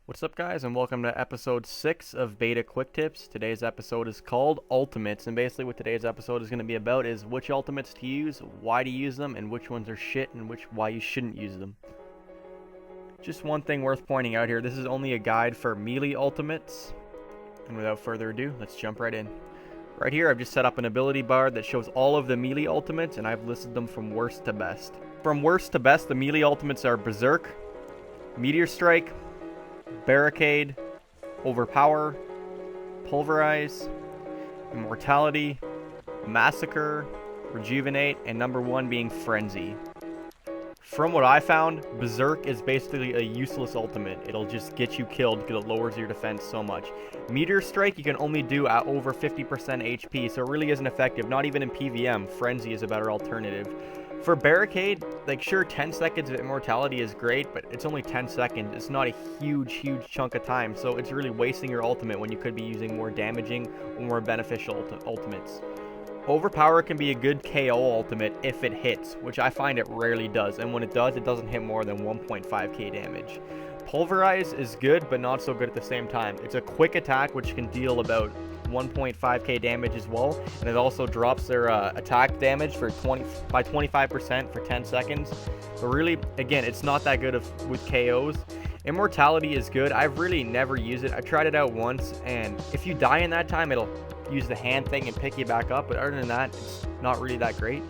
What's up, guys, and welcome to episode 6 of Beta Quick Tips. Today's episode is called Ultimates, and basically what today's episode is going to be about is which ultimates to use, why to use them, and which ones are shit, and why you shouldn't use them. Just one thing worth pointing out here, this is only a guide for melee ultimates, and without further ado, let's jump right in. Right here, I've just set up an ability bar that shows all of the melee ultimates, and I've listed them from worst to best. From worst to best, the melee ultimates are Berserk, Meteor Strike, Barricade, Overpower, Pulverize, Immortality, Massacre, Rejuvenate, and number 1 being Frenzy. From what I found, Berserk is basically a useless ultimate. It'll just get you killed because it lowers your defense so much. Meteor Strike you can only do at over 50% HP, so it really isn't effective, not even in PvM. Frenzy is a better alternative. For Barricade, like, sure, 10 seconds of Immortality is great, but it's only 10 seconds. It's not a huge chunk of time, so it's really wasting your ultimate when you could be using more damaging or more beneficial ultimates. Overpower can be a good KO ultimate if it hits, which I find it rarely does, and when it does, it doesn't hit more than 1.5k damage. Pulverize is good, but not so good at the same time. It's a quick attack which can deal about 1.5k damage as well, and it also drops their attack damage by 25% for 10 seconds. But really, again, it's not that good with KOs. Immortality is good. I've really never used it. I tried it out once, and if you die in that time, it'll use the hand thing and pick you back up, but other than that, it's not really that great.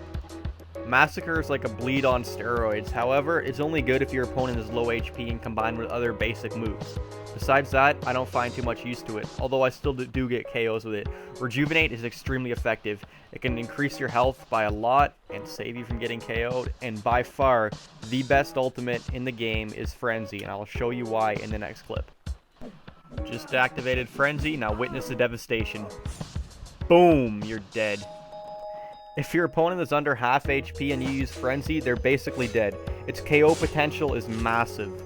Massacre is like a bleed on steroids. However, it's only good if your opponent is low HP and combined with other basic moves. Besides that, I don't find too much use to it, although I still do get KOs with it. Rejuvenate is extremely effective. It can increase your health by a lot and save you from getting KO'd, and by far, the best ultimate in the game is Frenzy, and I'll show you why in the next clip. Just activated Frenzy, now witness the devastation. Boom, you're dead. If your opponent is under half HP and you use Frenzy, they're basically dead. Its KO potential is massive.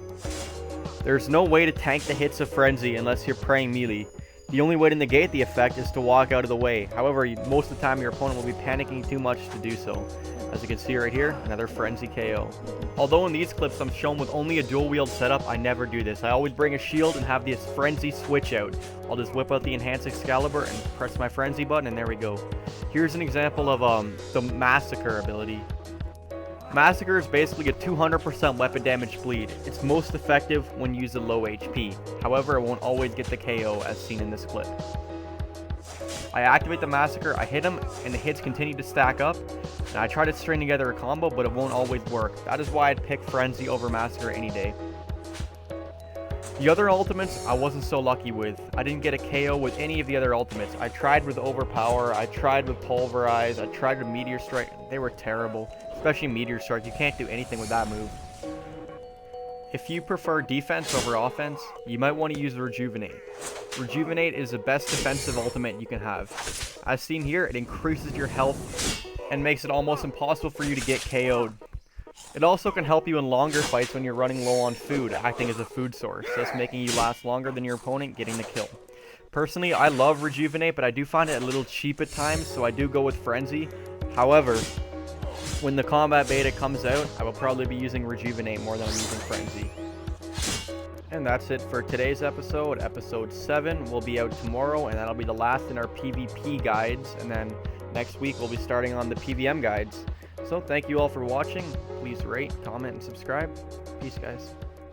There's no way to tank the hits of Frenzy unless you're praying melee. The only way to negate the effect is to walk out of the way. However, most of the time your opponent will be panicking too much to do so. As you can see right here, another Frenzy KO. Although in these clips I'm shown with only a dual wield setup, I never do this. I always bring a shield and have this Frenzy switch out. I'll just whip out the Enhanced Excalibur and press my Frenzy button, and there we go. Here's an example of the Massacre ability. Massacre is basically a 200% weapon damage bleed. It's most effective when used at low HP. However, it won't always get the KO as seen in this clip. I activate the Massacre, I hit him, and the hits continue to stack up. And I try to string together a combo, but it won't always work. That is why I'd pick Frenzy over Massacre any day. The other ultimates I wasn't so lucky with. I didn't get a KO with any of the other ultimates. I tried with Overpower, I tried with Pulverize, I tried with Meteor Strike. They were terrible. Especially Meteor Strike, you can't do anything with that move. If you prefer defense over offense, you might want to use Rejuvenate. Rejuvenate is the best defensive ultimate you can have. As seen here, it increases your health and makes it almost impossible for you to get KO'd. It also can help you in longer fights when you're running low on food, acting as a food source, thus making you last longer than your opponent getting the kill. Personally, I love Rejuvenate, but I do find it a little cheap at times, so I do go with Frenzy. However, when the combat beta comes out, I will probably be using Rejuvenate more than I'm using Frenzy. And that's it for today's episode. Episode 7 will be out tomorrow, and that'll be the last in our PvP guides, and then next week we'll be starting on the PvM guides. So thank you all for watching. Please rate, comment, and subscribe. Peace, guys.